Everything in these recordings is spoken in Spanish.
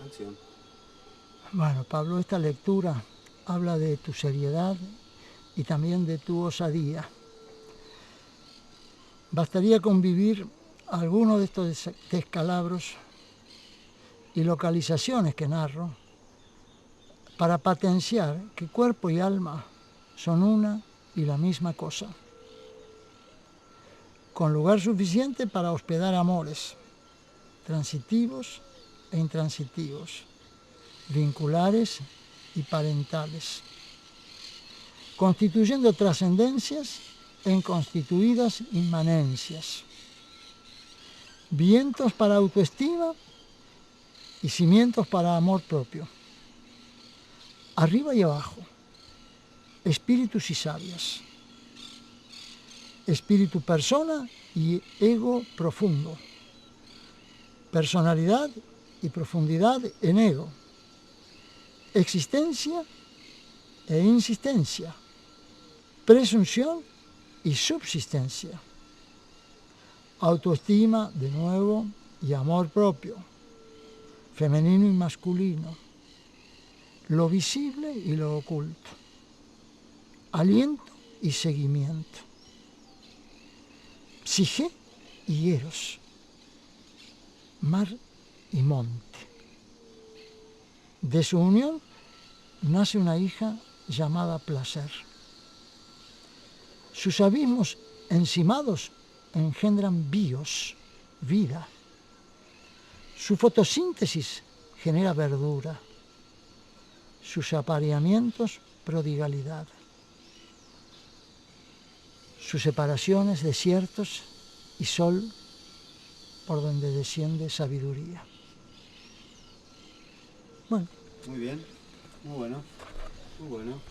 Acción. Bueno, Pablo, esta lectura habla de tu seriedad y también de tu osadía. Bastaría convivir algunos de estos descalabros y localizaciones que narro para potenciar que cuerpo y alma son una y la misma cosa, con lugar suficiente para hospedar amores transitivos e intransitivos, vinculares y parentales, constituyendo trascendencias en constituidas inmanencias, vientos para autoestima y cimientos para amor propio, arriba y abajo, espíritus y sabias, espíritu persona y ego profundo, personalidad y profundidad en ego, existencia e insistencia, presunción y subsistencia, autoestima de nuevo y amor propio, femenino y masculino, lo visible y lo oculto, aliento y seguimiento, psique y eros, mar y monte. De su unión nace una hija llamada placer. Sus abismos encimados engendran bios, vida. Su fotosíntesis genera verdura. Sus apareamientos, prodigalidad. Sus separaciones, desiertos y sol por donde desciende sabiduría. Bueno. Muy bien, muy bueno, muy bueno.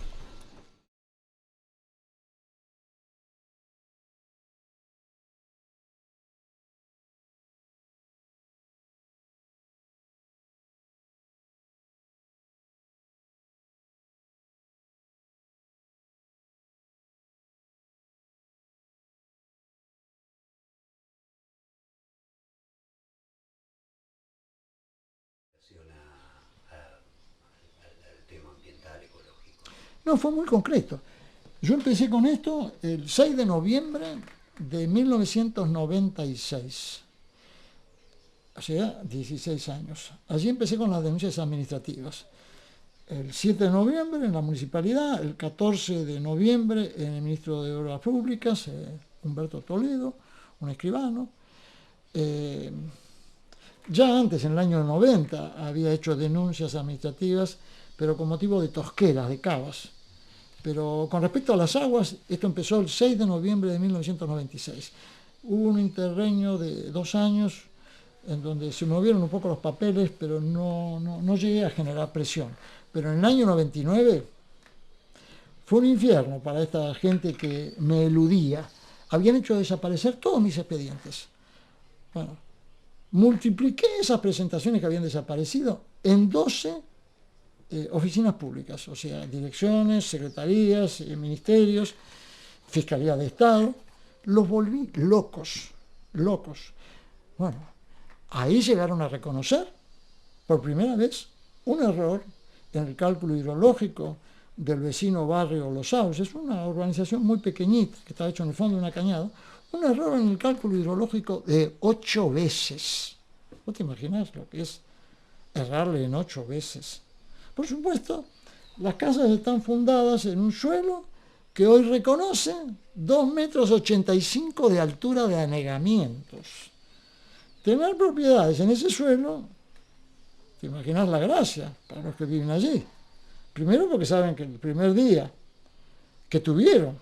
Al tema ambiental, ecológico. No, fue muy concreto. Yo empecé con esto el 6 de noviembre de 1996. Hace ya 16 años. Allí empecé con las denuncias administrativas. El 7 de noviembre en la municipalidad, el 14 de noviembre en el ministro de Obras Públicas, Humberto Toledo, un escribano. Ya antes, en el año 90, había hecho denuncias administrativas, pero con motivo de tosqueras, de cavas. Pero con respecto a las aguas, esto empezó el 6 de noviembre de 1996. Hubo un interregno de 2 años en donde se movieron un poco los papeles, pero no llegué a generar presión. Pero en el año 99 fue un infierno para esta gente que me eludía. Habían hecho desaparecer todos mis expedientes. Bueno, multipliqué esas presentaciones que habían desaparecido en 12 oficinas públicas, o sea, direcciones, secretarías, ministerios, Fiscalía de Estado. Los volví locos. Bueno, ahí llegaron a reconocer por primera vez un error en el cálculo hidrológico del vecino barrio Los Sauces, una urbanización muy pequeñita que estaba hecho en el fondo de una cañada, un error en el cálculo hidrológico de 8 veces. ¿Vos te imaginás lo que es errarle en 8 veces? Por supuesto, las casas están fundadas en un suelo que hoy reconoce 2,85 metros de altura de anegamientos. Tener propiedades en ese suelo, te imaginas la gracia para los que viven allí. Primero porque saben que el primer día que tuvieron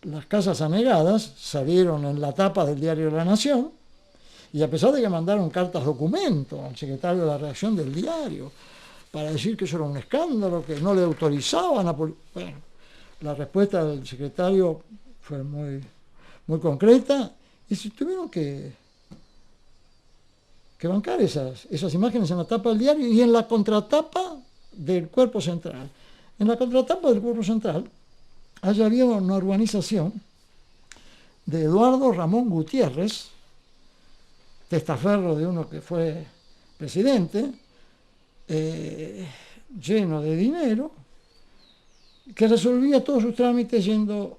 las casas anegadas salieron en la tapa del diario La Nación, y a pesar de que mandaron cartas documento al secretario de la redacción del diario para decir que eso era un escándalo, que no le autorizaban a... Bueno, la respuesta del secretario fue muy concreta y se tuvieron que bancar esas imágenes en la tapa del diario y en la contratapa del Cuerpo Central. En la contratapa del Cuerpo Central allá había una urbanización de Eduardo Ramón Gutiérrez, testaferro de uno que fue presidente, lleno de dinero, que resolvía todos sus trámites yendo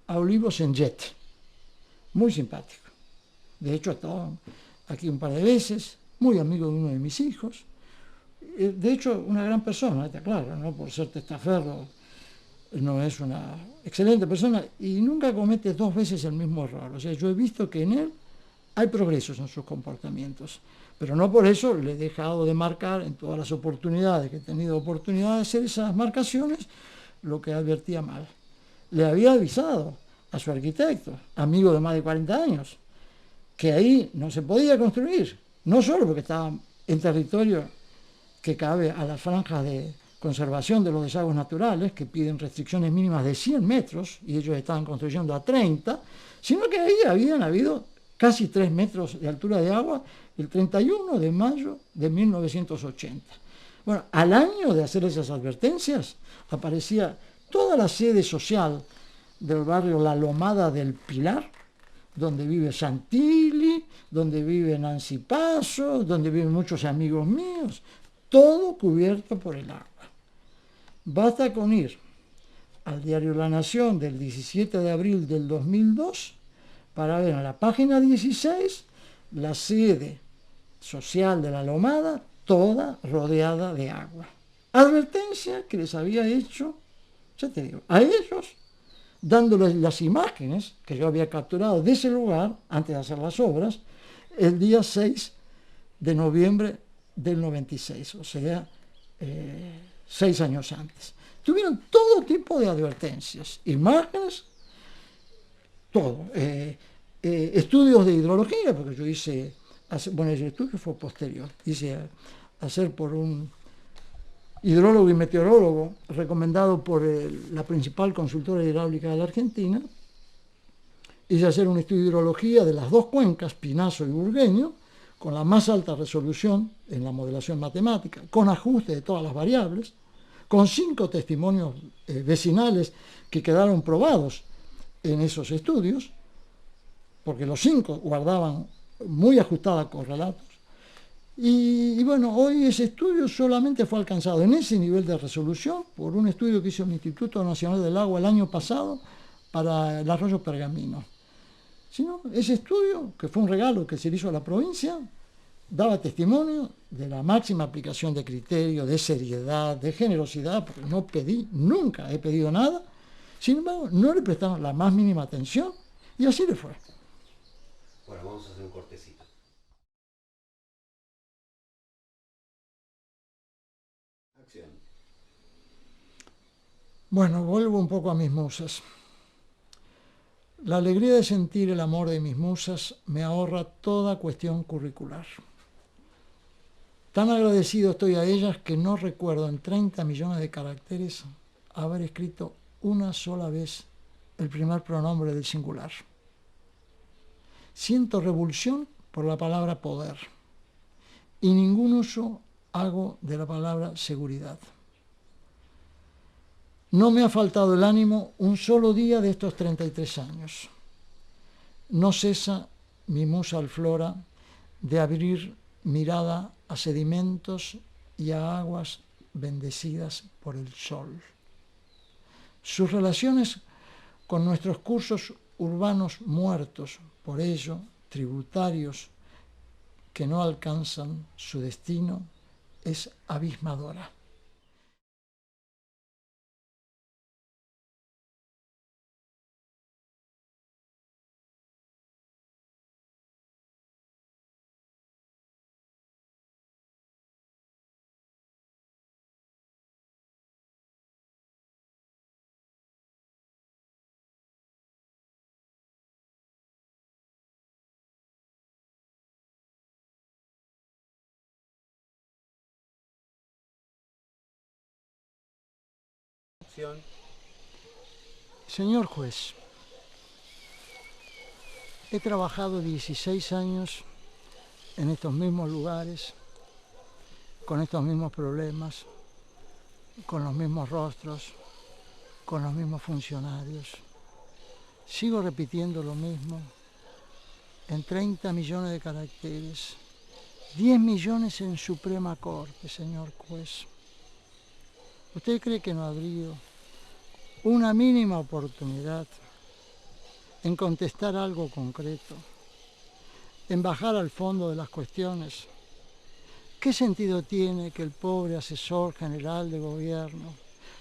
a Olivos en jet. Muy simpático. De hecho, ha estado aquí un par de veces, muy amigo de uno de mis hijos. De hecho, una gran persona, está claro, ¿no? Por ser testaferro, no es una excelente persona y nunca comete dos veces el mismo error. O sea, yo he visto que en él hay progresos en sus comportamientos, pero no por eso le he dejado de marcar en todas las oportunidades que he tenido oportunidad de hacer esas marcaciones lo que advertía mal. Le había avisado a su arquitecto, amigo de más de 40 años, que ahí no se podía construir, no solo porque estaba en territorio que cabe a las franjas de conservación de los desagües naturales, que piden restricciones mínimas de 100 metros, y ellos estaban construyendo a 30, sino que ahí habían habido casi 3 metros de altura de agua el 31 de mayo de 1980. Bueno, al año de hacer esas advertencias, aparecía toda la sede social del barrio La Lomada del Pilar, donde vive Santilli, donde vive Nancy Paso, donde viven muchos amigos míos, todo cubierto por el agua. Basta con ir al diario La Nación del 17 de abril del 2002 para ver en la página 16 la sede social de La Lomada, toda rodeada de agua. Advertencia que les había hecho, ya te digo, a ellos, dándoles las imágenes que yo había capturado de ese lugar, antes de hacer las obras, el día 6 de noviembre del 96, o sea, 6 años antes. Tuvieron todo tipo de advertencias, imágenes, todo. Estudios de hidrología, porque yo hice, bueno, ese estudio fue posterior, hice hacer por un hidrólogo y meteorólogo recomendado por la principal consultora hidráulica de la Argentina, hice hacer un estudio de hidrología de las dos cuencas, Pinazo y Burgueño, con la más alta resolución en la modelación matemática, con ajuste de todas las variables, con 5 testimonios vecinales que quedaron probados en esos estudios, porque los 5 guardaban muy ajustados correlatos. Y bueno, hoy ese estudio solamente fue alcanzado en ese nivel de resolución por un estudio que hizo el Instituto Nacional del Agua el año pasado para el arroyo Pergamino. Sino ese estudio, que fue un regalo que se le hizo a la provincia, daba testimonio de la máxima aplicación de criterio, de seriedad, de generosidad, porque no pedí, nunca he pedido nada. Sin embargo, no le prestaron la más mínima atención y así le fue. Bueno, vamos a hacer un cortecito. Acción. Bueno, vuelvo un poco a mis musas. La alegría de sentir el amor de mis musas me ahorra toda cuestión curricular. Tan agradecido estoy a ellas que no recuerdo en 30 millones de caracteres haber escrito una sola vez el primer pronombre del singular. Siento revulsión por la palabra poder y ningún uso hago de la palabra seguridad. No me ha faltado el ánimo un solo día de estos 33 años. No cesa mi musa Alflora de abrir mirada a sedimentos y a aguas bendecidas por el sol. Sus relaciones con nuestros cursos urbanos muertos, por ello tributarios que no alcanzan su destino, es abismadora. Acción. Señor juez, he trabajado 16 años en estos mismos lugares, con estos mismos problemas, con los mismos rostros, con los mismos funcionarios. Sigo repitiendo lo mismo en 30 millones de caracteres 10 millones en Suprema Corte, señor juez. ¿Usted cree que no habría una mínima oportunidad en contestar algo concreto, en bajar al fondo de las cuestiones? ¿Qué sentido tiene que el pobre asesor general de gobierno,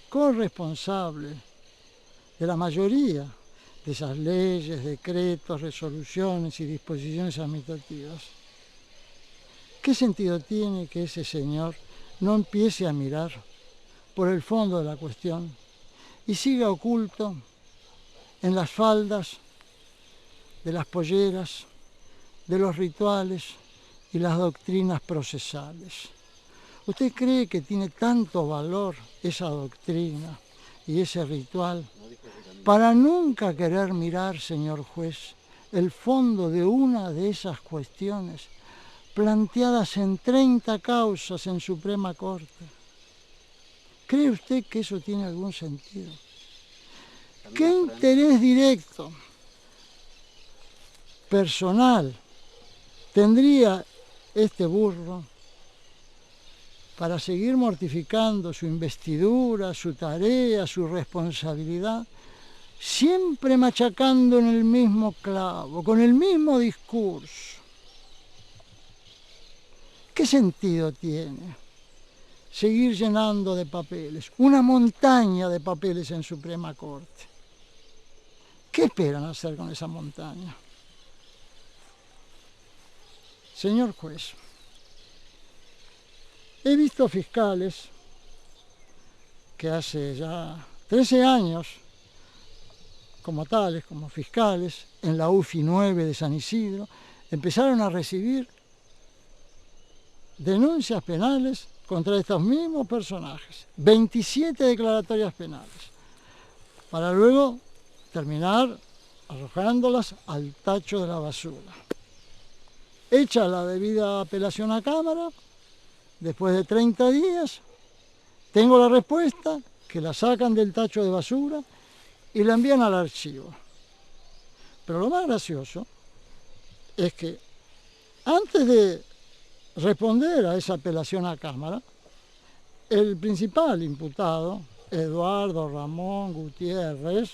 corresponsable de la mayoría de esas leyes, decretos, resoluciones y disposiciones administrativas, qué sentido tiene que ese señor no empiece a mirar por el fondo de la cuestión y siga oculto en las faldas de las polleras, de los rituales y las doctrinas procesales? ¿Usted cree que tiene tanto valor esa doctrina y ese ritual para nunca querer mirar, señor juez, el fondo de una de esas cuestiones planteadas en 30 causas en Suprema Corte? ¿Cree usted que eso tiene algún sentido? ¿Qué interés directo, personal, tendría este burro para seguir mortificando su investidura, su tarea, su responsabilidad, siempre machacando en el mismo clavo, con el mismo discurso? ¿Qué sentido tiene seguir llenando de papeles, una montaña de papeles en Suprema Corte? ¿Qué esperan hacer con esa montaña? Señor juez, he visto fiscales que hace ya 13 años, como tales, como fiscales, en la UFI 9 de San Isidro, empezaron a recibir denuncias penales contra estos mismos personajes, 27 declaratorias penales, para luego terminar arrojándolas al tacho de la basura. Hecha la debida apelación a Cámara, después de 30 días, tengo la respuesta, que la sacan del tacho de basura y la envían al archivo. Pero lo más gracioso es que antes de responder a esa apelación a Cámara, el principal imputado, Eduardo Ramón Gutiérrez,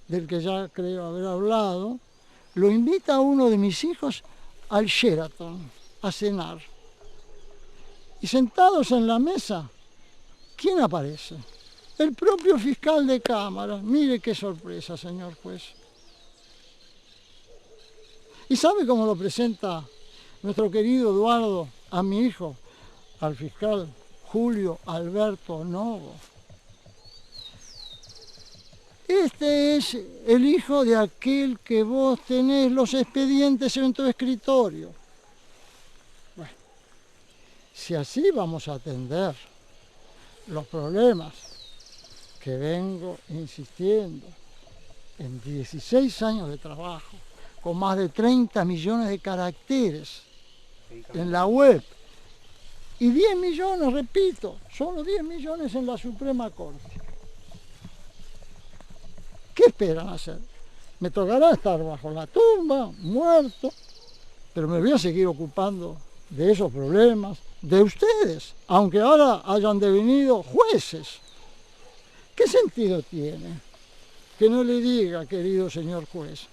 del que ya creo haber hablado, lo invita a uno de mis hijos al Sheraton a cenar. Y sentados en la mesa, ¿quién aparece? El propio fiscal de Cámara. Mire qué sorpresa, señor juez. ¿Y sabe cómo lo presenta nuestro querido Eduardo a mi hijo, al fiscal Julio Alberto Novo? Este es el hijo de aquel que vos tenés los expedientes en tu escritorio. Bueno, si así vamos a atender los problemas que vengo insistiendo en 16 años de trabajo, con más de 30 millones de caracteres en la web, y 10 millones, repito, solo 10 millones en la Suprema Corte. ¿Qué esperan hacer? Me tocará estar bajo la tumba, muerto, pero me voy a seguir ocupando de esos problemas, de ustedes, aunque ahora hayan devenido jueces. ¿Qué sentido tiene que no le diga, querido señor juez,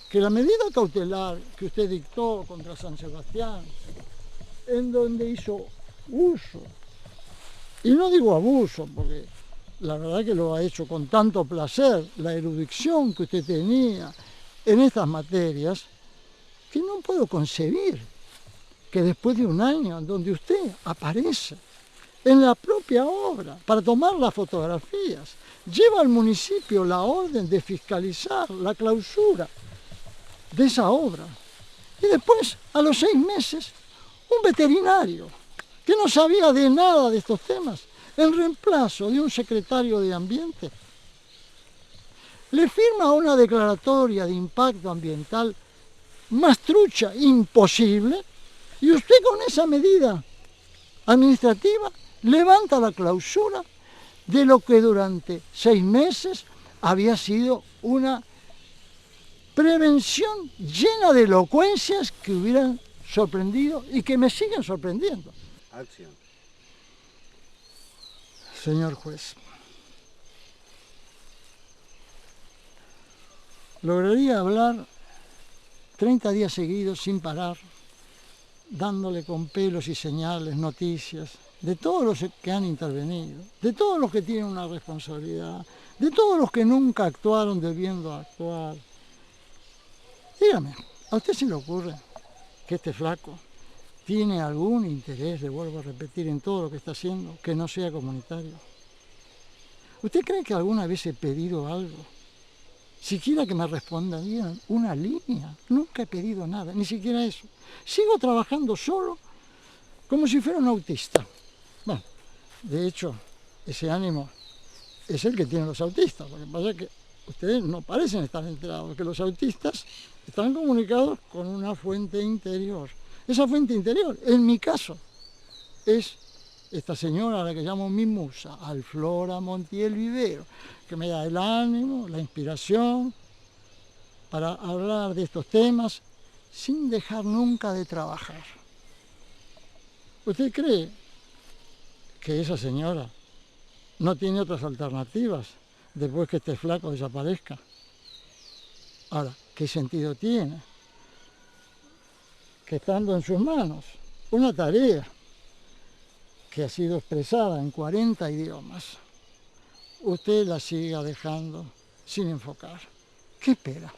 que la medida cautelar que usted dictó contra San Sebastián, en donde hizo uso, y no digo abuso, porque la verdad que lo ha hecho con tanto placer, la erudición que usted tenía en estas materias, que no puedo concebir que después de un año en donde usted aparece en la propia obra para tomar las fotografías, lleva al municipio la orden de fiscalizar la clausura de esa obra, y después, a los 6 meses, un veterinario que no sabía de nada de estos temas, en reemplazo de un secretario de Ambiente, le firma una declaratoria de impacto ambiental más trucha imposible, y usted con esa medida administrativa levanta la clausura de lo que durante 6 meses había sido una prevención llena de elocuencias que hubieran sorprendido y que me siguen sorprendiendo. Acción. Señor juez, lograría hablar 30 días seguidos sin parar, dándole con pelos y señales, noticias, de todos los que han intervenido, de todos los que tienen una responsabilidad, de todos los que nunca actuaron debiendo actuar. Dígame, ¿a usted se le ocurre que este flaco tiene algún interés, le vuelvo a repetir, en todo lo que está haciendo, que no sea comunitario? ¿Usted cree que alguna vez he pedido algo? Siquiera que me respondan una línea. Nunca he pedido nada, ni siquiera eso. Sigo trabajando solo, como si fuera un autista. Bueno, de hecho, ese ánimo es el que tienen los autistas. Lo que pasa es que ustedes no parecen estar enterados, que los autistas están comunicados con una fuente interior. Esa fuente interior, en mi caso, es esta señora a la que llamo mi musa, Alflora Montiel Vivero, que me da el ánimo, la inspiración para hablar de estos temas sin dejar nunca de trabajar. ¿Usted cree que esa señora no tiene otras alternativas después que este flaco desaparezca? Ahora, ¿qué sentido tiene que estando en sus manos una tarea que ha sido expresada en 40 idiomas, usted la siga dejando sin enfocar? ¿Qué espera?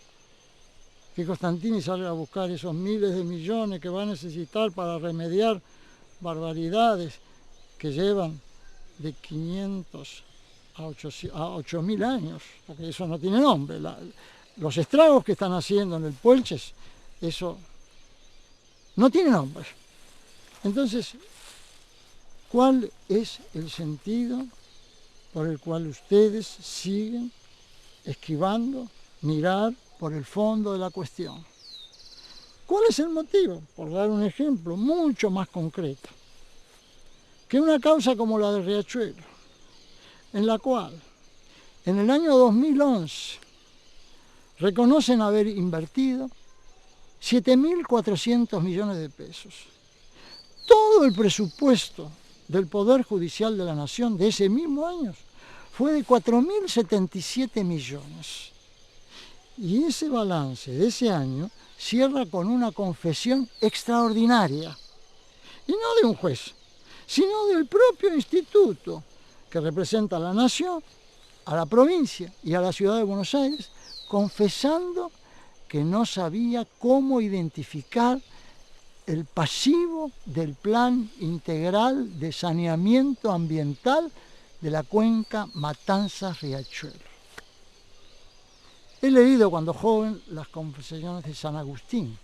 ¿Que Costantini salga a buscar esos miles de millones que va a necesitar para remediar barbaridades que llevan de 500 a 8.000 años? Porque eso no tiene nombre. Los estragos que están haciendo en el Puelches, eso no tiene nombre. Entonces, ¿cuál es el sentido por el cual ustedes siguen esquivando mirar por el fondo de la cuestión? ¿Cuál es el motivo? Por dar un ejemplo mucho más concreto, que una causa como la de Riachuelo, en la cual en el año 2011 reconocen haber invertido 7.400 millones de pesos. Todo el presupuesto del Poder Judicial de la Nación de ese mismo año fue de 4.077 millones. Y ese balance de ese año cierra con una confesión extraordinaria, y no de un juez, sino del propio instituto que representa a la Nación, a la provincia y a la ciudad de Buenos Aires, confesando que no sabía cómo identificar el pasivo del Plan Integral de Saneamiento Ambiental de la cuenca Matanzas-Riachuelo. He leído cuando joven las confesiones de San Agustín.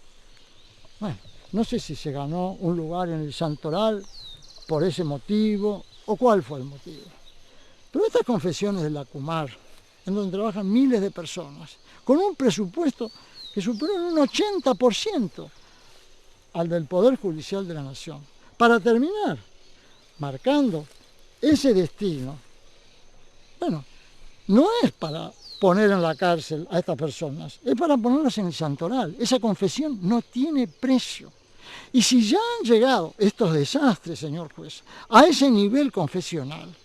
Bueno, no sé si se ganó un lugar en el santoral por ese motivo o cuál fue el motivo. Pero estas confesiones de la Kumar, en donde trabajan miles de personas, con un presupuesto que superó en un 80% al del Poder Judicial de la Nación, para terminar marcando ese destino. Bueno, no es para poner en la cárcel a estas personas, es para ponerlas en el santoral. Esa confesión no tiene precio. Y si ya han llegado estos desastres, señor juez, a ese nivel confesional,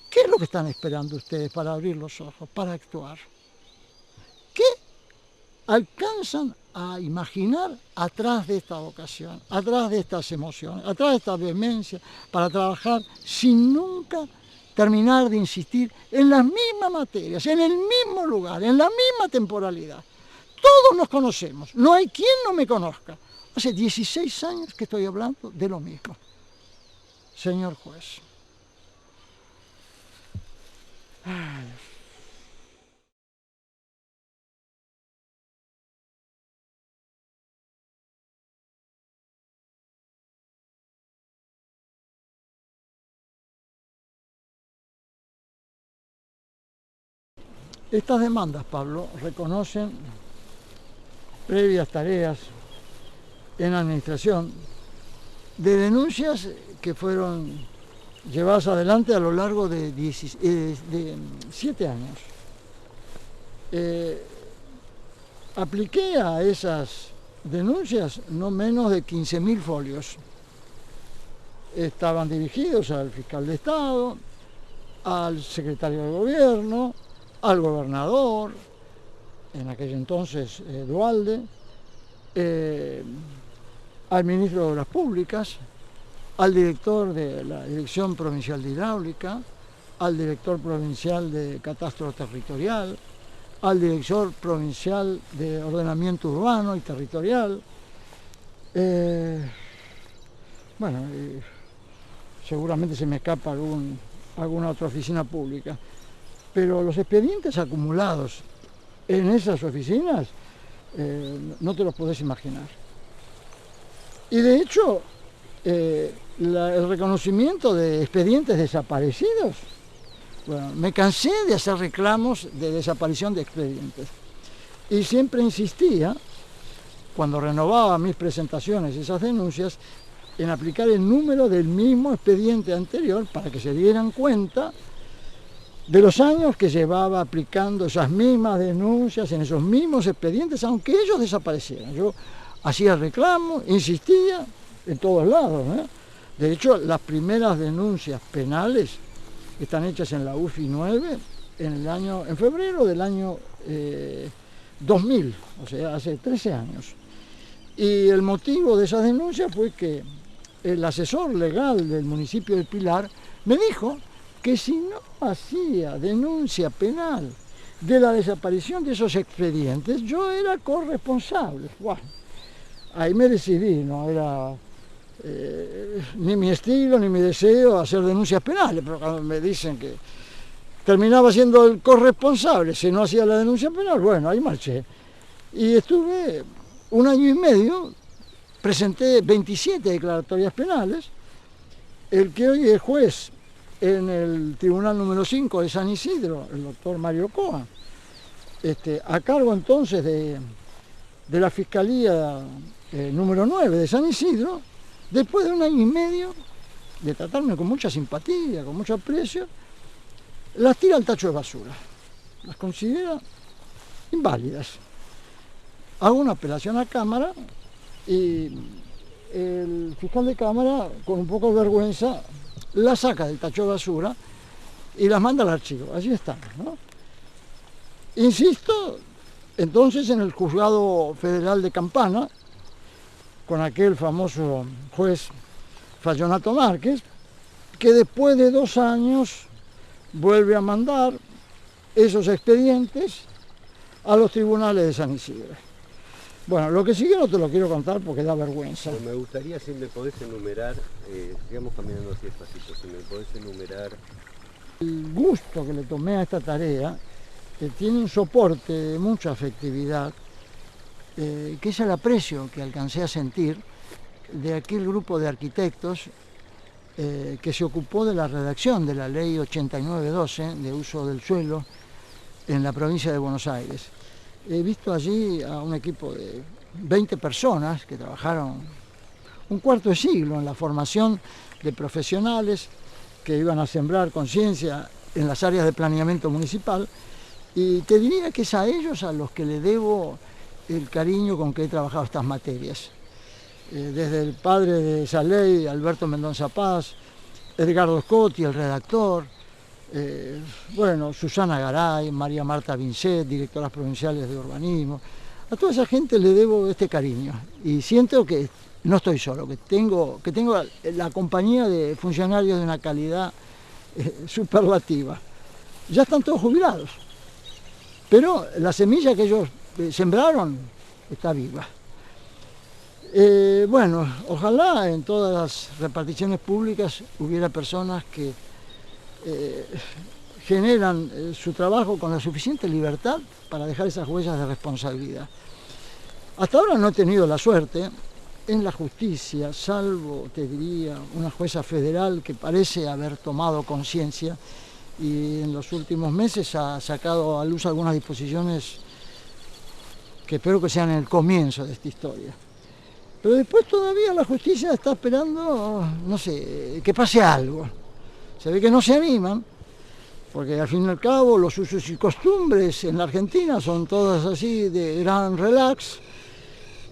¿qué es lo que están esperando ustedes para abrir los ojos, para actuar? ¿Qué alcanzan a imaginar atrás de esta vocación, atrás de estas emociones, atrás de esta vehemencia, para trabajar sin nunca terminar de insistir en las mismas materias, en el mismo lugar, en la misma temporalidad? Todos nos conocemos, no hay quien no me conozca. Hace 16 años que estoy hablando de lo mismo. Señor juez. Ay. Estas demandas, Pablo, reconocen previas tareas en administración de denuncias que fueron llevadas adelante a lo largo de 7 años. apliqué a esas denuncias no menos de 15.000 folios. Estaban dirigidos al fiscal de Estado, al secretario de gobierno, al gobernador, en aquel entonces Duhalde, al ministro de Obras Públicas, al director de la Dirección Provincial de Hidráulica, al director provincial de Catastro Territorial, al director provincial de Ordenamiento Urbano y Territorial. Seguramente se me escapa alguna otra oficina pública, pero los expedientes acumulados en esas oficinas no te los podés imaginar. Y de hecho, el reconocimiento de expedientes desaparecidos, bueno, me cansé de hacer reclamos de desaparición de expedientes. Y siempre insistía, cuando renovaba mis presentaciones, esas denuncias, en aplicar el número del mismo expediente anterior para que se dieran cuenta de los años que llevaba aplicando esas mismas denuncias en esos mismos expedientes, aunque ellos desaparecieran. Yo hacía reclamos, insistía en todos lados, ¿eh? De hecho, las primeras denuncias penales están hechas en la UFI 9 en febrero del año 2000, o sea, hace 13 años. Y el motivo de esas denuncias fue que el asesor legal del municipio de Pilar me dijo que si no hacía denuncia penal de la desaparición de esos expedientes, yo era corresponsable. Bueno, ahí me decidí, no era ni mi estilo ni mi deseo hacer denuncias penales, pero cuando me dicen que terminaba siendo el corresponsable si no hacía la denuncia penal, bueno, ahí marché. Y estuve 1 año y medio, presenté 27 declaratorias penales. El que hoy es juez en el Tribunal número 5 de San Isidro, el doctor Mario Coa, a cargo entonces de la Fiscalía número 9 de San Isidro, después de 1 año y medio de tratarme con mucha simpatía, con mucho aprecio, las tira al tacho de basura, las considera inválidas. Hago una apelación a Cámara y el fiscal de Cámara, con un poco de vergüenza, la saca del tacho de basura y las manda al archivo. Allí están, ¿no? Insisto, entonces, en el Juzgado Federal de Campana, con aquel famoso juez Fallonato Márquez, que después de 2 años vuelve a mandar esos expedientes a los tribunales de San Isidro. Bueno, lo que sigue no te lo quiero contar porque da vergüenza. Pero me gustaría, si me podés enumerar, sigamos caminando así despacito, si me podés enumerar. El gusto que le tomé a esta tarea tiene un soporte de mucha afectividad, que es el aprecio que alcancé a sentir de aquel grupo de arquitectos que se ocupó de la redacción de la ley 8912 de uso del suelo en la provincia de Buenos Aires. He visto allí a un equipo de 20 personas que trabajaron un cuarto de siglo en la formación de profesionales que iban a sembrar conciencia en las áreas de planeamiento municipal, y te diría que es a ellos a los que le debo el cariño con que he trabajado estas materias. Desde el padre de esa ley, Alberto Mendonza Paz, Edgardo Scotti, el redactor, Susana Garay, María Marta Vincet, directoras provinciales de urbanismo. A toda esa gente le debo este cariño y siento que no estoy solo, que tengo la compañía de funcionarios de una calidad superlativa. Ya están todos jubilados, pero la semilla que ellos sembraron está viva. Ojalá en todas las reparticiones públicas hubiera personas que generan su trabajo con la suficiente libertad para dejar esas huellas de responsabilidad. Hasta ahora no he tenido la suerte en la justicia, salvo, te diría, una jueza federal que parece haber tomado conciencia y en los últimos meses ha sacado a luz algunas disposiciones que espero que sean el comienzo de esta historia. Pero después todavía la justicia está esperando, no sé, que pase algo. Se ve que no se animan porque al fin y al cabo los usos y costumbres en la Argentina son todas así de gran relax,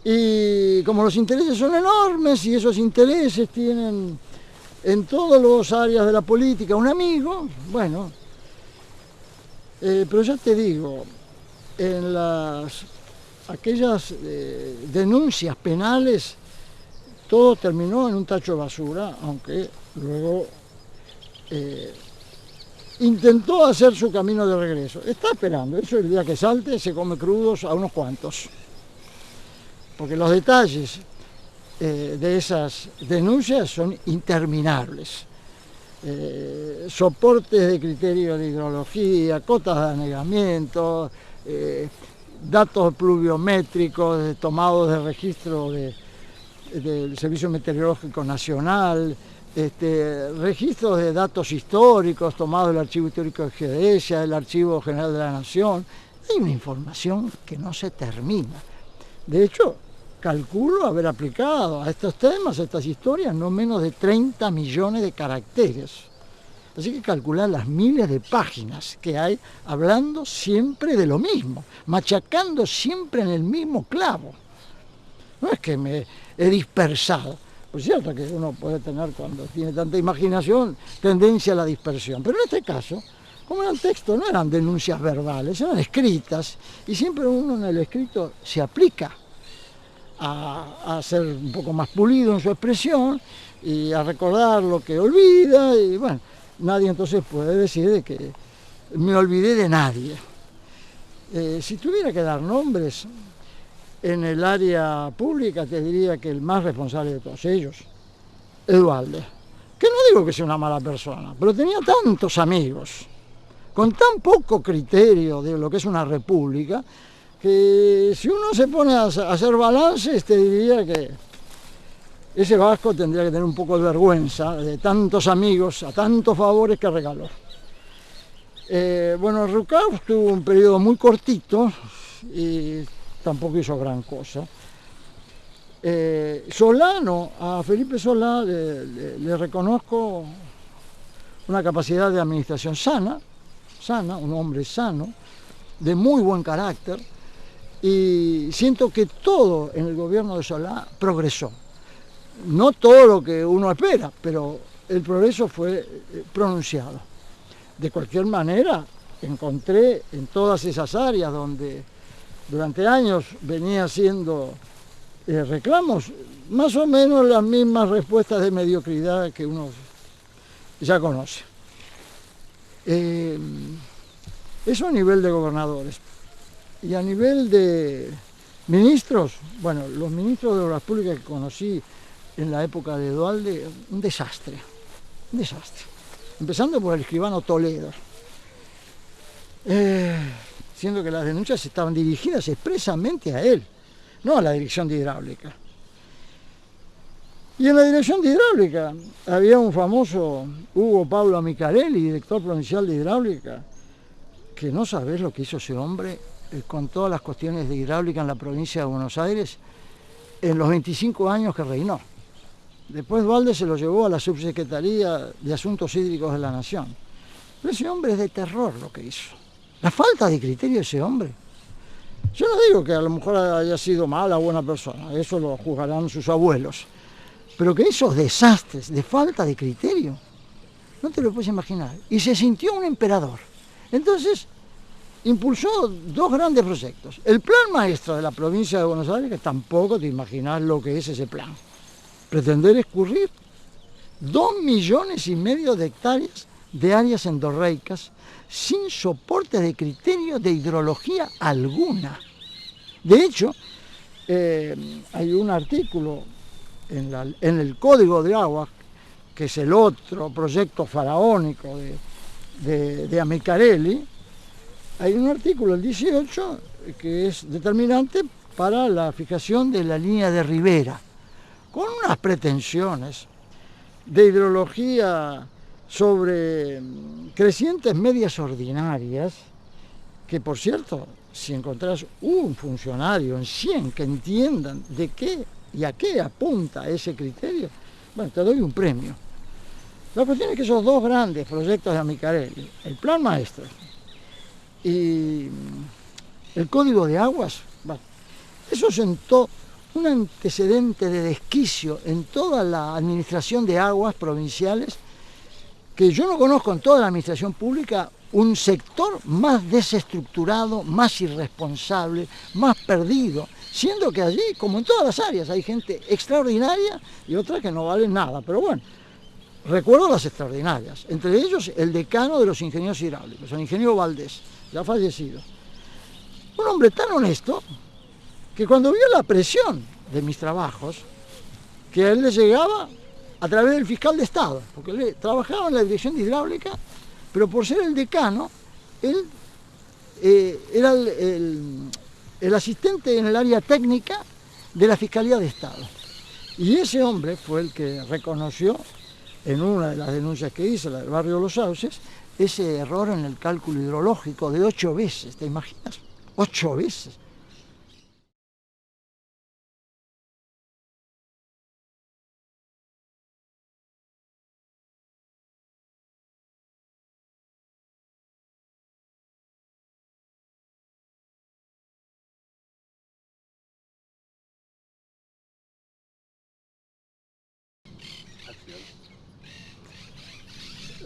y como los intereses son enormes y esos intereses tienen en todas las áreas de la política un amigo, bueno, pero ya te digo, en aquellas denuncias penales todo terminó en un tacho de basura, aunque luego intentó hacer su camino de regreso. Está esperando, eso el día que salte se come crudos a unos cuantos. Porque los detalles de esas denuncias son interminables. Soportes de criterio de hidrología, cotas de anegamiento, datos pluviométricos tomados de registro del Servicio Meteorológico Nacional, registros de datos históricos tomados del Archivo Histórico de Geodesia, del Archivo General de la Nación. Hay una información que no se termina. De hecho, calculo haber aplicado a estos temas, a estas historias, no menos de 30 millones de caracteres. Así que calcular las miles de páginas que hay hablando siempre de lo mismo, machacando siempre en el mismo clavo. No es que me he dispersado. Por cierto que uno puede tener, cuando tiene tanta imaginación, tendencia a la dispersión. Pero en este caso, como eran textos, no eran denuncias verbales, eran escritas. Y siempre uno en el escrito se aplica a ser un poco más pulido en su expresión y a recordar lo que olvida. Y bueno, nadie entonces puede decir de que me olvidé de nadie. Si tuviera que dar nombres en el área pública, te diría que el más responsable de todos ellos, Edualde, que no digo que sea una mala persona, pero tenía tantos amigos, con tan poco criterio de lo que es una república, que si uno se pone a hacer balances, te diría que ese vasco tendría que tener un poco de vergüenza de tantos amigos, a tantos favores que regaló. Bueno, Rucauf tuvo un periodo muy cortito y tampoco hizo gran cosa. Solano, a Felipe Solá le reconozco una capacidad de administración sana, un hombre sano, de muy buen carácter, y siento que todo en el gobierno de Solá progresó. No todo lo que uno espera, pero el progreso fue pronunciado. De cualquier manera, encontré en todas esas áreas donde durante años venía haciendo reclamos, más o menos las mismas respuestas de mediocridad que uno ya conoce. Eso a nivel de gobernadores. Y a nivel de ministros, bueno, los ministros de Obras Públicas que conocí en la época de Duhalde, un desastre. Empezando por el escribano Toledo. Siendo que las denuncias estaban dirigidas expresamente a él, no a la dirección de hidráulica. Y en la dirección de hidráulica había un famoso Hugo Pablo Amicarelli, director provincial de hidráulica, que no sabés lo que hizo ese hombre con todas las cuestiones de hidráulica en la provincia de Buenos Aires en los 25 años que reinó. Después Duhalde se lo llevó a la Subsecretaría de Asuntos Hídricos de la Nación. Pero ese hombre es de terror lo que hizo. La falta de criterio de ese hombre. Yo no digo que a lo mejor haya sido mala o buena persona, eso lo juzgarán sus abuelos. Pero que esos desastres de falta de criterio, no te lo puedes imaginar. Y se sintió un emperador. Entonces, impulsó dos grandes proyectos. El plan maestro de la provincia de Buenos Aires, que tampoco te imaginas lo que es ese plan. Pretender escurrir 2,5 millones de hectáreas de áreas endorreicas sin soporte de criterio de hidrología alguna. De hecho, hay un artículo en el Código de Aguas, que es el otro proyecto faraónico de Amicarelli. Hay un artículo, el 18, que es determinante para la fijación de la línea de ribera, con unas pretensiones de hidrología sobre crecientes medias ordinarias, que por cierto, si encontrás un funcionario en 100 que entiendan de qué y a qué apunta ese criterio, bueno, te doy un premio. La cuestión es que esos dos grandes proyectos de Amicarelli, el Plan Maestro y el Código de Aguas, bueno, eso sentó un antecedente de desquicio en toda la administración de aguas provinciales, que yo no conozco en toda la administración pública un sector más desestructurado, más irresponsable, más perdido, siendo que allí, como en todas las áreas, hay gente extraordinaria y otra que no vale nada, pero bueno, recuerdo las extraordinarias, entre ellos el decano de los ingenieros hidráulicos, el ingeniero Valdés, ya fallecido. Un hombre tan honesto que cuando vio la presión de mis trabajos, que a él le llegaba a través del fiscal de Estado, porque él trabajaba en la dirección de hidráulica, pero por ser el decano, él era el asistente en el área técnica de la Fiscalía de Estado. Y ese hombre fue el que reconoció en una de las denuncias que hizo, la del barrio Los Sauces, ese error en el cálculo hidrológico de 8 veces, ¿te imaginas? 8 veces.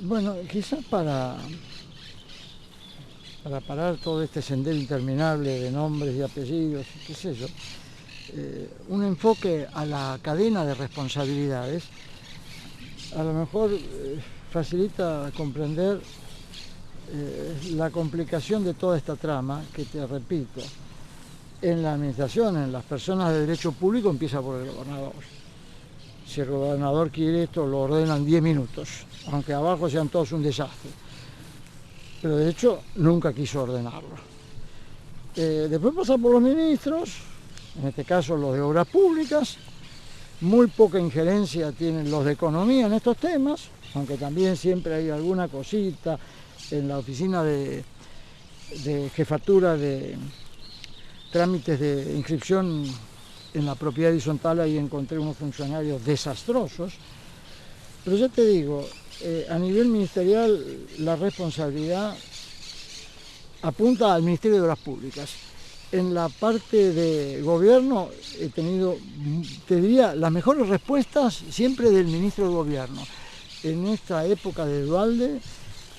Bueno, quizás para parar todo este sendero interminable de nombres y apellidos, qué sé yo, un enfoque a la cadena de responsabilidades a lo mejor facilita comprender la complicación de toda esta trama, que te repito, en la administración, en las personas de derecho público, empieza por el gobernador. Si el gobernador quiere esto, lo ordena en 10 minutos, aunque abajo sean todos un desastre. Pero de hecho nunca quiso ordenarlo. Después pasa por los ministros, en este caso los de Obras Públicas, muy poca injerencia tienen los de Economía en estos temas, aunque también siempre hay alguna cosita en la oficina de jefatura de trámites de inscripción en la propiedad horizontal. Ahí encontré unos funcionarios desastrosos, pero ya te digo, a nivel ministerial la responsabilidad apunta al Ministerio de Obras Públicas. En la parte de gobierno he tenido, te diría, las mejores respuestas siempre del ministro de Gobierno. En esta época de Duhalde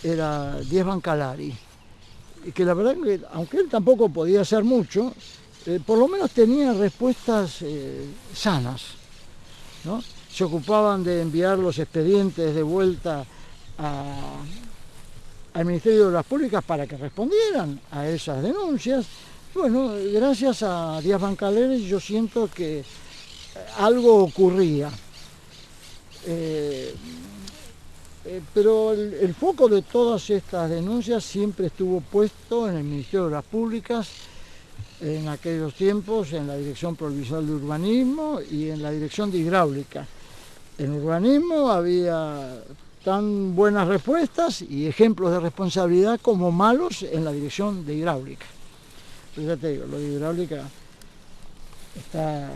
era Díaz Bancalari, que la verdad que, aunque él tampoco podía hacer mucho, por lo menos tenía respuestas sanas, ¿no? Se ocupaban de enviar los expedientes de vuelta al Ministerio de Obras Públicas para que respondieran a esas denuncias. Bueno, gracias a Díaz Bancalari yo siento que algo ocurría. Pero el foco de todas estas denuncias siempre estuvo puesto en el Ministerio de Obras Públicas, en aquellos tiempos en la Dirección Provincial de Urbanismo y en la Dirección de Hidráulica. En urbanismo había tan buenas respuestas y ejemplos de responsabilidad como malos en la Dirección de Hidráulica. Pero ya te digo, lo de hidráulica está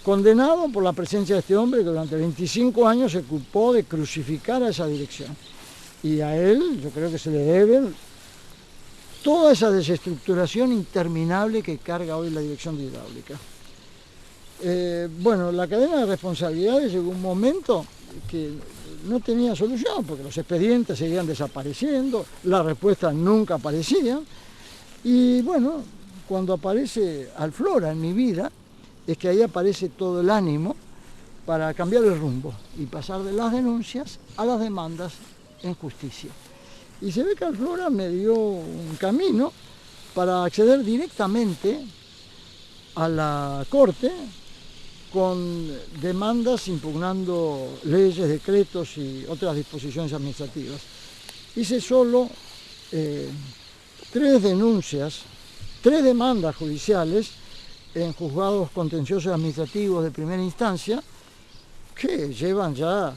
condenado por la presencia de este hombre que durante 25 años se ocupó de crucificar a esa dirección. Y a él yo creo que se le debe toda esa desestructuración interminable que carga hoy la Dirección de Hidráulica. Bueno, la cadena de responsabilidades llegó un momento que no tenía solución, porque los expedientes seguían desapareciendo, las respuestas nunca aparecían. Y bueno, cuando aparece Alflora en mi vida, es que ahí aparece todo el ánimo para cambiar el rumbo y pasar de las denuncias a las demandas en justicia. Y se ve que Alflora me dio un camino para acceder directamente a la Corte con demandas impugnando leyes, decretos y otras disposiciones administrativas. Hice solo 3 denuncias, 3 demandas judiciales en juzgados contenciosos administrativos de primera instancia, que llevan ya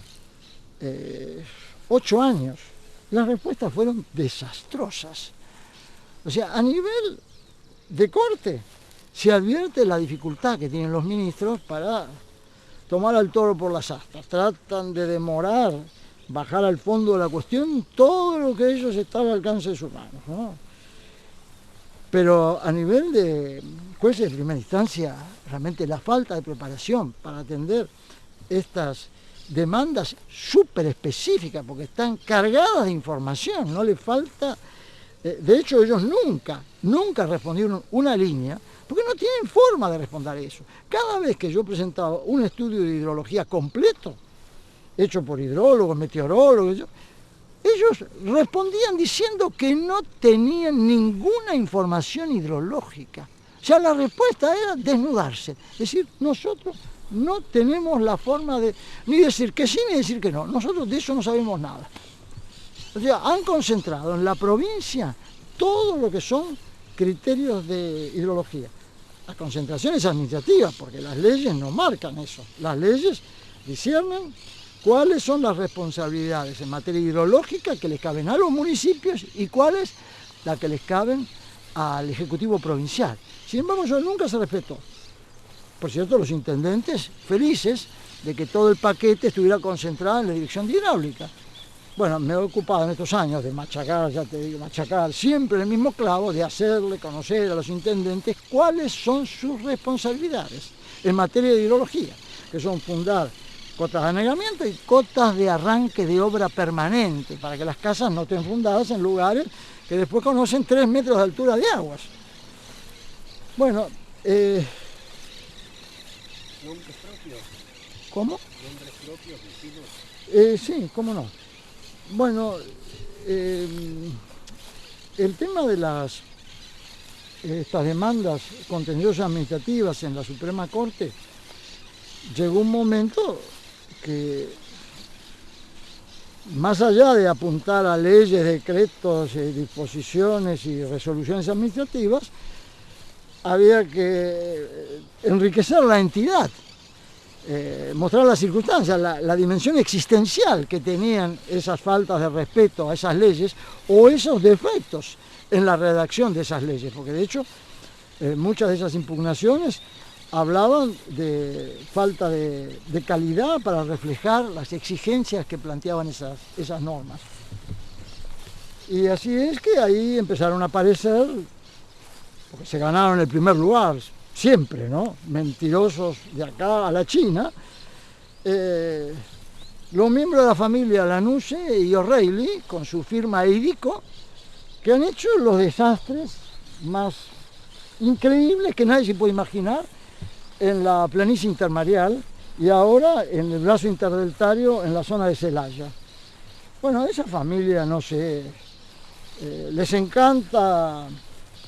8 años. Las respuestas fueron desastrosas. O sea, a nivel de corte se advierte la dificultad que tienen los ministros para tomar al toro por las astas. Tratan de demorar bajar al fondo de la cuestión todo lo que ellos estaba al alcance de sus manos, ¿no? Pero a nivel de jueces de primera instancia, realmente la falta de preparación para atender estas demandas súper específicas, porque están cargadas de información, no le falta. De hecho, ellos nunca respondieron una línea, porque no tienen forma de responder eso. Cada vez que yo presentaba un estudio de hidrología completo, hecho por hidrólogos, meteorólogos, ellos respondían diciendo que no tenían ninguna información hidrológica. O sea, la respuesta era desnudarse. Es decir, nosotros no tenemos la forma de ni decir que sí ni decir que no. Nosotros de eso no sabemos nada. O sea, han concentrado en la provincia todo lo que son criterios de hidrología. Las concentraciones administrativas, porque las leyes no marcan eso. Las leyes disciernen cuáles son las responsabilidades en materia hidrológica que les caben a los municipios y cuáles las que les caben al Ejecutivo Provincial. Sin embargo, eso nunca se respetó. Por cierto, los intendentes felices de que todo el paquete estuviera concentrado en la dirección de hidráulica. Bueno, me he ocupado en estos años de machacar, ya te digo, machacar siempre el mismo clavo, de hacerle conocer a los intendentes cuáles son sus responsabilidades en materia de hidrología, que son fundar cotas de anegamiento y cotas de arranque de obra permanente, para que las casas no estén fundadas en lugares que después conocen 3 metros de altura de aguas. Bueno, ¿nombres propios? ¿Cómo? ¿Nombres propios, vecinos? Sí, cómo no. Bueno, el tema de estas demandas contenciosas administrativas en la Suprema Corte, llegó un momento que, más allá de apuntar a leyes, decretos, disposiciones y resoluciones administrativas, había que enriquecer la entidad, mostrar las circunstancias, la dimensión existencial que tenían esas faltas de respeto a esas leyes o esos defectos en la redacción de esas leyes, porque de hecho muchas de esas impugnaciones hablaban de falta de calidad para reflejar las exigencias que planteaban esas normas. Y así es que ahí empezaron a aparecer, porque se ganaron el primer lugar, siempre, ¿no? Mentirosos de acá a la China, los miembros de la familia Lanusse y O'Reilly, con su firma Eidico, que han hecho los desastres más increíbles que nadie se puede imaginar en la planicie intermareal y ahora en el brazo interdeltario en la zona de Celaya. Bueno, esa familia, no sé, les encanta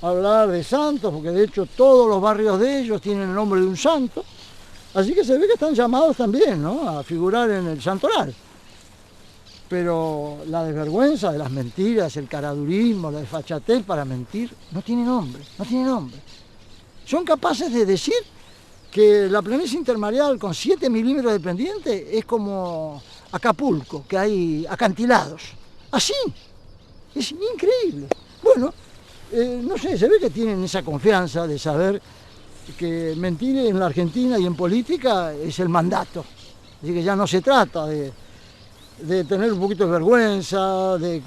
hablar de santos, porque de hecho todos los barrios de ellos tienen el nombre de un santo, así que se ve que están llamados también, ¿no?, a figurar en el santoral. Pero la desvergüenza de las mentiras, el caradurismo, la desfachatez para mentir, no tiene nombre, no tiene nombre. Son capaces de decir que la planicie intermareal con 7 milímetros de pendiente es como Acapulco, que hay acantilados. Así, es increíble. Bueno, no sé, se ve que tienen esa confianza de saber que mentir en la Argentina y en política es el mandato. Así que ya no se trata de tener un poquito de vergüenza, de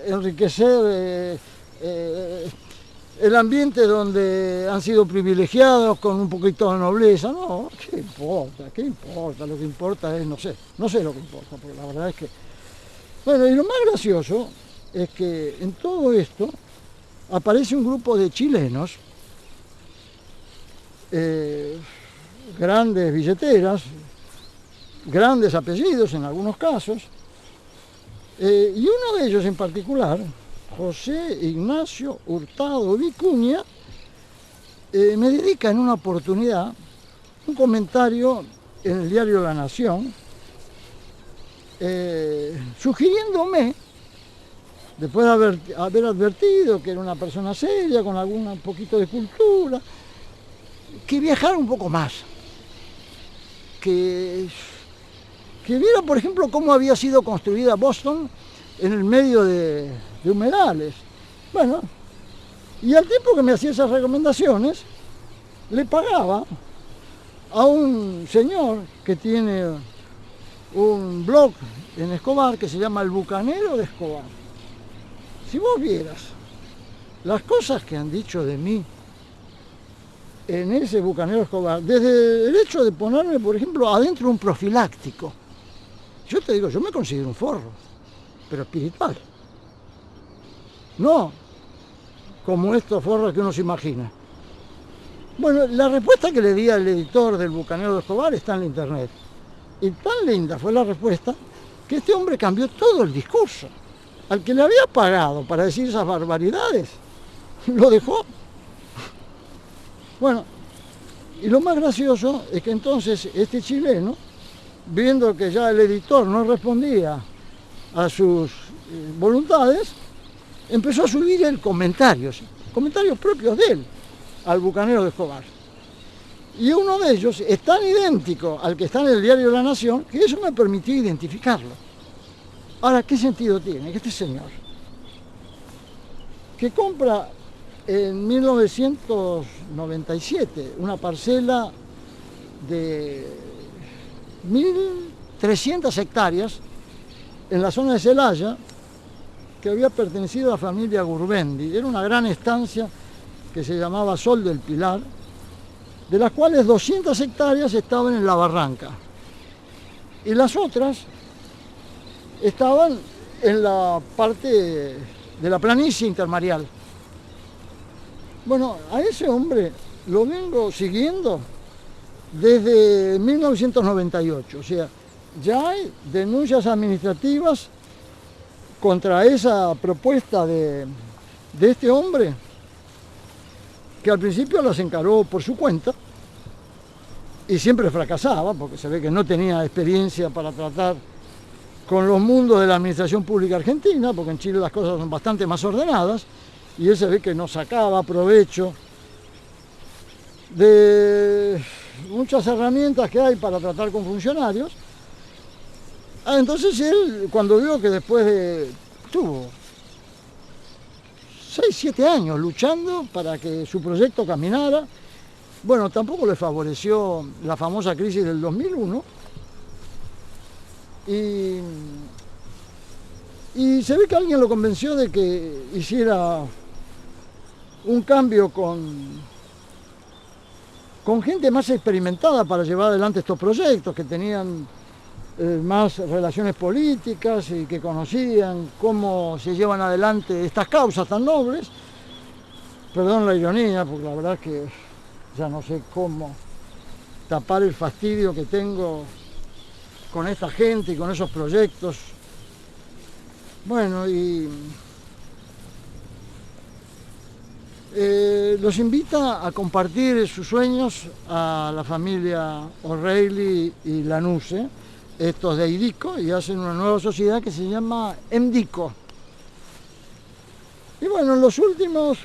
enriquecer el ambiente donde han sido privilegiados con un poquito de nobleza. No, ¿qué importa? ¿Qué importa? Lo que importa es, no sé lo que importa, porque la verdad es que... Bueno, y lo más gracioso es que en todo esto aparece un grupo de chilenos, grandes billeteras, grandes apellidos en algunos casos, y uno de ellos en particular, José Ignacio Hurtado Vicuña, me dedica en una oportunidad un comentario en el diario La Nación, sugiriéndome, después de haber advertido que era una persona seria, con un poquito de cultura, que viajara un poco más, que viera, por ejemplo, cómo había sido construida Boston en el medio de humedales. Bueno, y al tiempo que me hacía esas recomendaciones, le pagaba a un señor que tiene un blog en Escobar que se llama El Bucanero de Escobar. Si vos vieras las cosas que han dicho de mí en ese Bucanero Escobar, desde el hecho de ponerme, por ejemplo, adentro un profiláctico. Yo te digo, yo me considero un forro, pero espiritual. No como estos forros que uno se imagina. Bueno, la respuesta que le di al editor del Bucanero de Escobar está en la internet. Y tan linda fue la respuesta que este hombre cambió todo el discurso. Al que le había pagado para decir esas barbaridades, lo dejó. Bueno, y lo más gracioso es que entonces este chileno, viendo que ya el editor no respondía a sus voluntades, empezó a subir él comentarios propios de él al Bucanero de Escobar. Y uno de ellos es tan idéntico al que está en el diario La Nación que eso me permitió identificarlo. Ahora, ¿qué sentido tiene que este señor, que compra en 1997 una parcela de 1.300 hectáreas en la zona de Celaya, que había pertenecido a la familia Gurbendi? Era una gran estancia que se llamaba Sol del Pilar, de las cuales 200 hectáreas estaban en la barranca y las otras estaban en la parte de la planicie intermareal. Bueno, a ese hombre lo vengo siguiendo desde 1998, o sea, ya hay denuncias administrativas contra esa propuesta de este hombre, que al principio las encaró por su cuenta y siempre fracasaba, porque se ve que no tenía experiencia para tratar con los mundos de la administración pública argentina, porque en Chile las cosas son bastante más ordenadas, y él se ve que no sacaba provecho de muchas herramientas que hay para tratar con funcionarios. Entonces él, cuando vio que después de... tuvo 6, 7 años luchando para que su proyecto caminara, bueno, tampoco le favoreció la famosa crisis del 2001, y se ve que alguien lo convenció de que hiciera un cambio con gente más experimentada para llevar adelante estos proyectos, que tenían más relaciones políticas y que conocían cómo se llevan adelante estas causas tan nobles. Perdón la ironía, porque la verdad es que ya no sé cómo tapar el fastidio que tengo con esta gente y con esos proyectos. Bueno, y los invita a compartir sus sueños a la familia O'Reilly y Lanuse, estos de IDICO, y hacen una nueva sociedad que se llama EMDICO. Y bueno, en los últimos,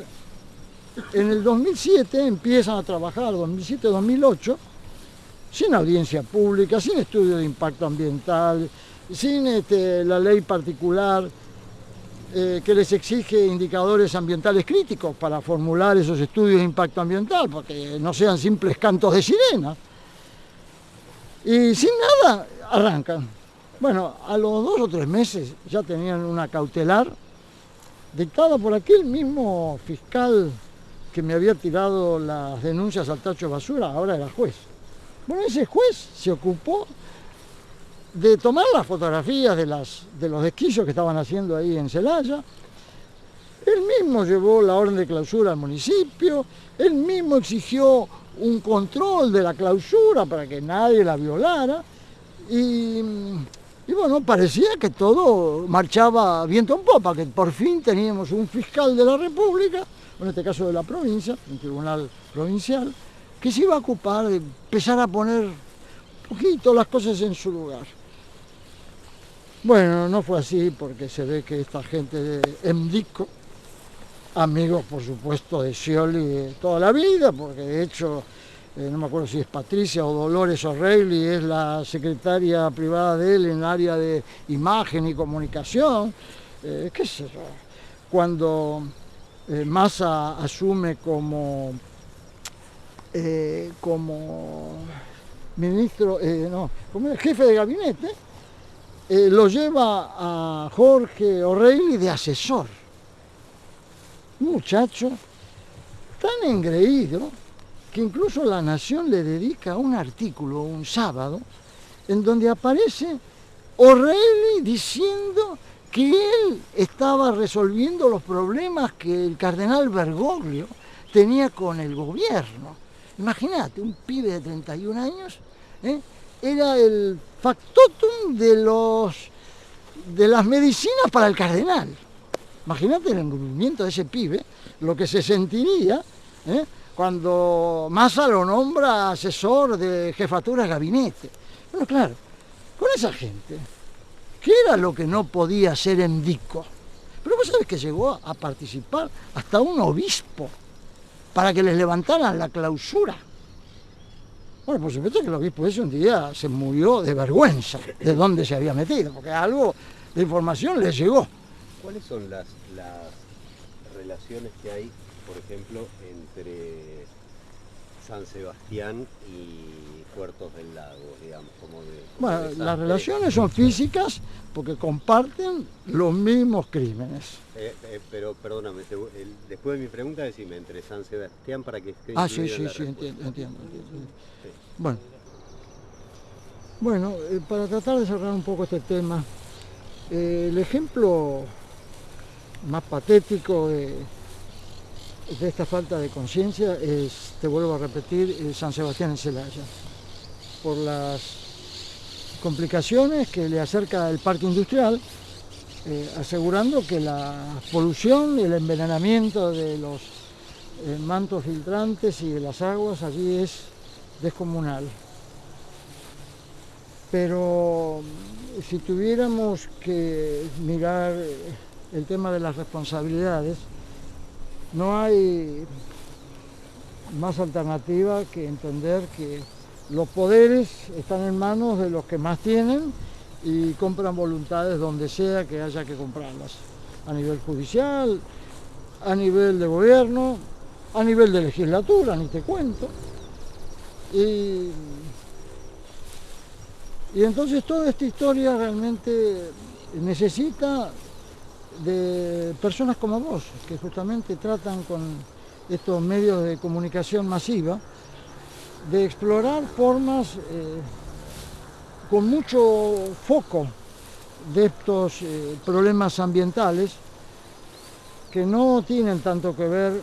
en el 2007 empiezan a trabajar, 2007-2008, sin audiencia pública, sin estudio de impacto ambiental, sin la ley particular que les exige indicadores ambientales críticos para formular esos estudios de impacto ambiental, porque no sean simples cantos de sirena. Y sin nada arrancan. Bueno, a los 2 o 3 meses ya tenían una cautelar dictada por aquel mismo fiscal que me había tirado las denuncias al tacho de basura, ahora era juez. Bueno, ese juez se ocupó de tomar las fotografías de los desquicios que estaban haciendo ahí en Celaya. Él mismo llevó la orden de clausura al municipio, él mismo exigió un control de la clausura para que nadie la violara, y bueno, parecía que todo marchaba viento en popa, que por fin teníamos un fiscal de la República, en este caso de la provincia, un tribunal provincial, que se iba a ocupar de empezar a poner un poquito las cosas en su lugar. Bueno, no fue así, porque se ve que esta gente de EMDICO, amigos por supuesto de Scioli toda la vida, porque de hecho, no me acuerdo si es Patricia o Dolores O'Reilly, es la secretaria privada de él en el área de imagen y comunicación, qué sé yo. Cuando Massa asume como ministro, como jefe de gabinete, lo lleva a Jorge O'Reilly de asesor. Un muchacho tan engreído que incluso La Nación le dedica un artículo un sábado en donde aparece O'Reilly diciendo que él estaba resolviendo los problemas que el cardenal Bergoglio tenía con el gobierno. Imagínate, un pibe de 31 años, era el factotum de las medicinas para el cardenal. Imagínate el engrupimiento de ese pibe, lo que se sentiría cuando Massa lo nombra asesor de jefatura de gabinete. Bueno, claro, con esa gente, ¿qué era lo que no podía hacer Endico? Pero vos sabés que llegó a participar hasta un obispo para que les levantaran la clausura. Bueno, por supuesto que el obispo ese un día se murió de vergüenza de dónde se había metido, porque algo de información le llegó. ¿Cuáles son las relaciones que hay, por ejemplo, entre San Sebastián y Puertos del Lago, digamos? Bueno, las relaciones son físicas porque comparten los mismos crímenes. Pero perdóname, después de mi pregunta decime, entre San Sebastián para que esté... Ah, sí, entiendo. Sí. Bueno, para tratar de cerrar un poco este tema, el ejemplo más patético de esta falta de conciencia es, te vuelvo a repetir, San Sebastián en Celaya, por las complicaciones que le acerca el parque industrial, asegurando que la polución y el envenenamiento de los mantos filtrantes y de las aguas allí es descomunal. Pero si tuviéramos que mirar el tema de las responsabilidades, no hay más alternativa que entender que los poderes están en manos de los que más tienen y compran voluntades donde sea que haya que comprarlas, a nivel judicial, a nivel de gobierno, a nivel de legislatura, ni te cuento. Y entonces toda esta historia realmente necesita de personas como vos, que justamente tratan con estos medios de comunicación masiva de explorar formas con mucho foco de estos problemas ambientales que no tienen tanto que ver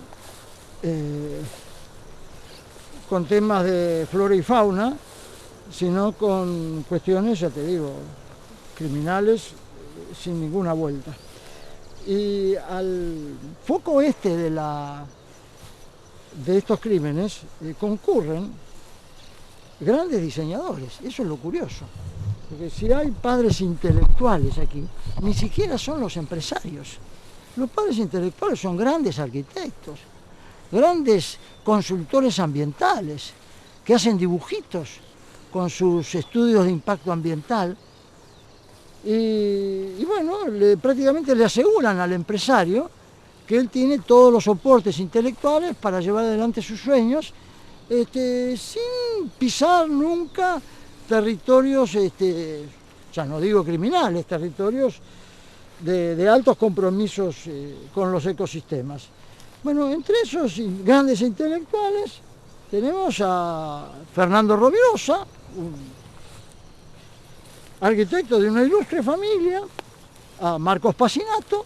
con temas de flora y fauna, sino con cuestiones, ya te digo, criminales sin ninguna vuelta. Y al foco este de estos crímenes concurren grandes diseñadores, eso es lo curioso, porque si hay padres intelectuales aquí, ni siquiera son los empresarios. Los padres intelectuales son grandes arquitectos, grandes consultores ambientales, que hacen dibujitos con sus estudios de impacto ambiental, y bueno, prácticamente le aseguran al empresario que él tiene todos los soportes intelectuales para llevar adelante sus sueños, sin pisar nunca territorios, ya no digo criminales, territorios de altos compromisos con los ecosistemas. Bueno, entre esos grandes intelectuales tenemos a Fernando Rovirosa, un arquitecto de una ilustre familia, a Marcos Pasinato,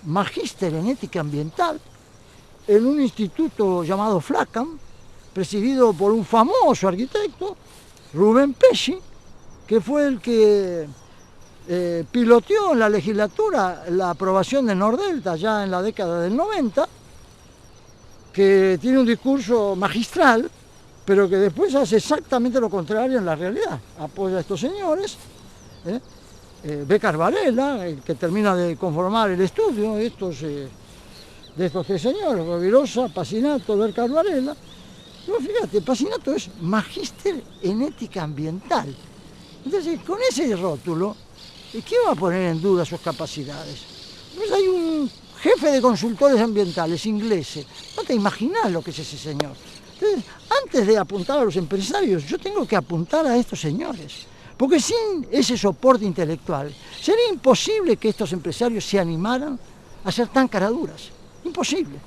magíster en ética ambiental, en un instituto llamado FLACAM, presidido por un famoso arquitecto, Rubén Pesci, que fue el que piloteó en la legislatura la aprobación de Nordelta ya en la década del 90, que tiene un discurso magistral, pero que después hace exactamente lo contrario en la realidad. Apoya a estos señores, Bécquer Varela, el que termina de conformar el estudio de estos tres señores, Rovirosa, Pasinato, Bécquer Varela. Pero fíjate, Pasinato es magíster en ética ambiental. Entonces, con ese rótulo, ¿quién va a poner en duda sus capacidades? Pues hay un jefe de consultores ambientales ingleses. No te imaginas lo que es ese señor. Entonces, antes de apuntar a los empresarios, yo tengo que apuntar a estos señores. Porque sin ese soporte intelectual sería imposible que estos empresarios se animaran a ser tan caraduras. Imposible.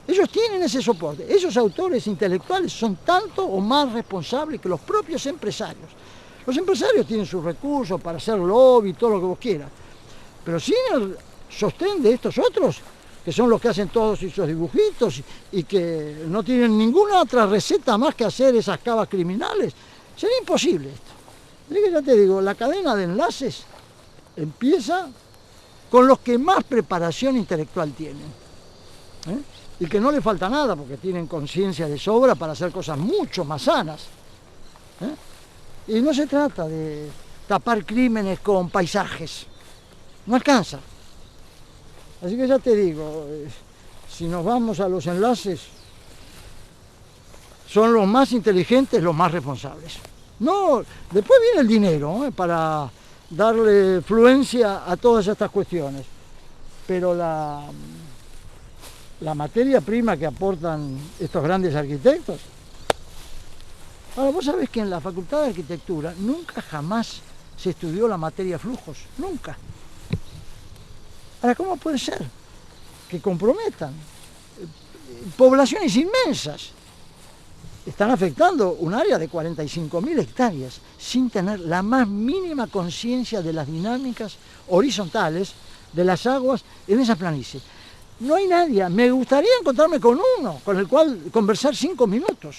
Ellos tienen ese soporte. Esos autores intelectuales son tanto o más responsables que los propios empresarios. Los empresarios tienen sus recursos para hacer lobby, todo lo que vos quieras. Pero sin el sostén de estos otros, que son los que hacen todos esos dibujitos y que no tienen ninguna otra receta más que hacer esas cavas criminales, sería imposible esto. Así que ya te digo, la cadena de enlaces empieza con los que más preparación intelectual tienen. Y que no le falta nada porque tienen conciencia de sobra para hacer cosas mucho más sanas. Y no se trata de tapar crímenes con paisajes, no alcanza. Así que ya te digo, si nos vamos a los enlaces, son los más inteligentes, los más responsables. No, después viene el dinero para darle fluencia a todas estas cuestiones, pero la materia prima que aportan estos grandes arquitectos. Ahora, vos sabés que en la Facultad de Arquitectura nunca jamás se estudió la materia flujos, nunca. Ahora, ¿cómo puede ser que comprometan poblaciones inmensas? Están afectando un área de 45.000 hectáreas sin tener la más mínima conciencia de las dinámicas horizontales de las aguas en esa planicie. No hay nadie. Me gustaría encontrarme con uno, con el cual conversar 5 minutos.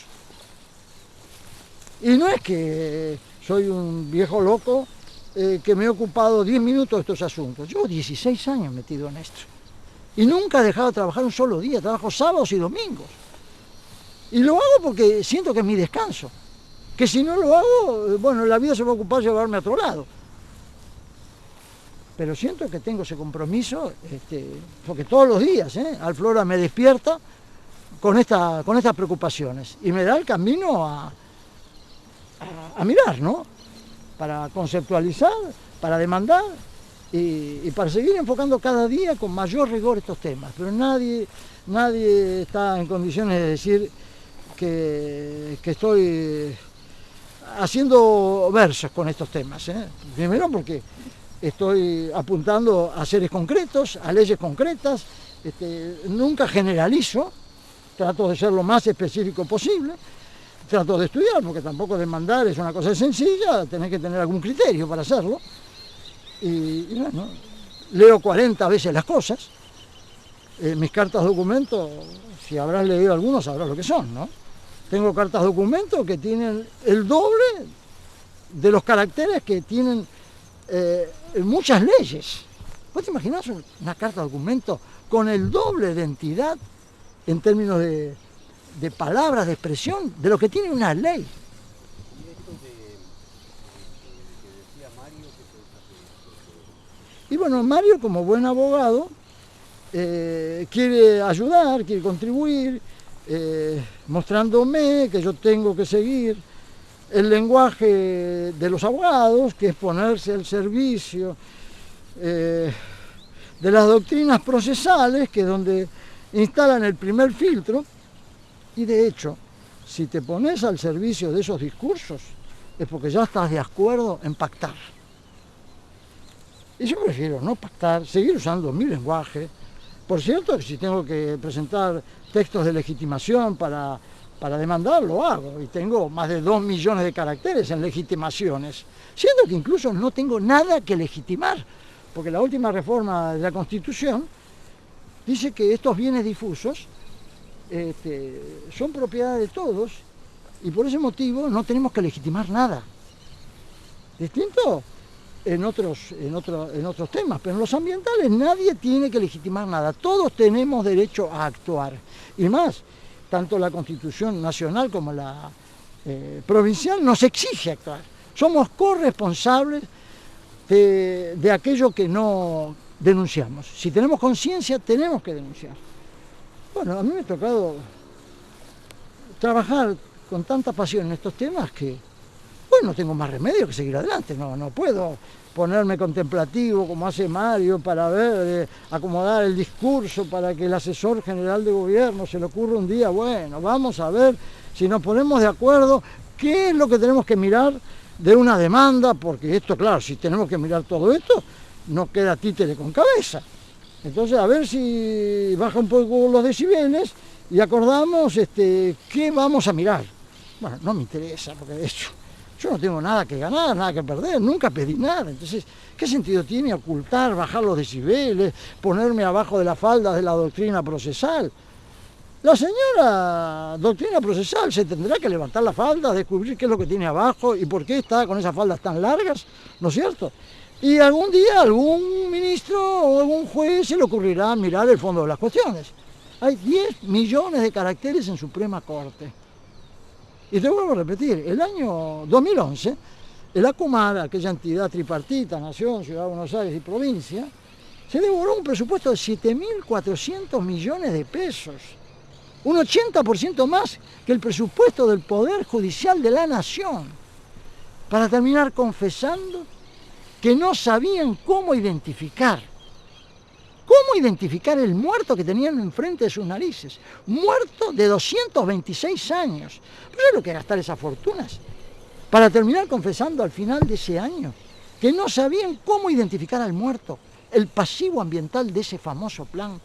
Y no es que soy un viejo loco que me he ocupado 10 minutos de estos asuntos. Llevo 16 años metido en esto. Y nunca he dejado de trabajar un solo día. Trabajo sábados y domingos. Y lo hago porque siento que es mi descanso. Que si no lo hago, bueno, la vida se va a ocupar de llevarme a otro lado. Pero siento que tengo ese compromiso, porque todos los días Alflora me despierta con estas preocupaciones y me da el camino a mirar, ¿no? Para conceptualizar, para demandar y para seguir enfocando cada día con mayor rigor estos temas. Pero nadie está en condiciones de decir que estoy haciendo versos con estos temas. Primero porque estoy apuntando a seres concretos, a leyes concretas, nunca generalizo, trato de ser lo más específico posible, trato de estudiar, porque tampoco demandar es una cosa sencilla, tenés que tener algún criterio para hacerlo, y bueno, leo 40 veces las cosas, mis cartas documentos, si habrás leído algunos sabrás lo que son, ¿no? Tengo cartas documentos que tienen el doble de los caracteres que tienen muchas leyes. ¿Vos te imaginás una carta documento con el doble de entidad en términos de palabras, de expresión, de lo que tiene una ley? Y esto que decía Mario, Y bueno, Mario, como buen abogado, quiere ayudar, quiere contribuir, mostrándome que yo tengo que seguir el lenguaje de los abogados, que es ponerse al servicio de las doctrinas procesales, que es donde instalan el primer filtro, y de hecho, si te pones al servicio de esos discursos, es porque ya estás de acuerdo en pactar. Y yo prefiero no pactar, seguir usando mi lenguaje. Por cierto, si tengo que presentar textos de legitimación para demandar, lo hago, y tengo más de 2 millones de caracteres en legitimaciones, siendo que incluso no tengo nada que legitimar, porque la última reforma de la Constitución dice que estos bienes difusos son propiedad de todos, y por ese motivo no tenemos que legitimar nada. Distinto en otros temas, pero en los ambientales nadie tiene que legitimar nada, todos tenemos derecho a actuar, y más, tanto la Constitución nacional como la provincial nos exige actuar. Somos corresponsables de aquello que no denunciamos. Si tenemos conciencia, tenemos que denunciar. Bueno, a mí me ha tocado trabajar con tanta pasión en estos temas que hoy no tengo más remedio que seguir adelante. No puedo ponerme contemplativo como hace Mario para ver, acomodar el discurso para que el asesor general de gobierno se le ocurra un día, bueno, vamos a ver si nos ponemos de acuerdo qué es lo que tenemos que mirar de una demanda, porque esto, claro, si tenemos que mirar todo esto, no queda títere con cabeza. Entonces, a ver si baja un poco los decibeles y acordamos qué vamos a mirar. Bueno, no me interesa, porque de hecho yo no tengo nada que ganar, nada que perder, nunca pedí nada. Entonces, ¿qué sentido tiene ocultar, bajar los decibeles, ponerme abajo de la falda de la doctrina procesal? La señora doctrina procesal se tendrá que levantar la falda, descubrir qué es lo que tiene abajo y por qué está con esas faldas tan largas, ¿no es cierto? Y algún día algún ministro o algún juez se le ocurrirá mirar el fondo de las cuestiones. Hay 10 millones de caracteres en Suprema Corte. Y te vuelvo a repetir, el año 2011, el ACUMAR, aquella entidad tripartita, Nación, Ciudad de Buenos Aires y provincia, se devoró un presupuesto de 7.400 millones de pesos. Un 80% más que el presupuesto del Poder Judicial de la Nación, para terminar confesando que no sabían cómo identificar el muerto que tenían enfrente de sus narices, muerto de 226 años. ¿Pero es lo que gastar esas fortunas? Para terminar confesando al final de ese año que no sabían cómo identificar al muerto, el pasivo ambiental de ese famoso plan.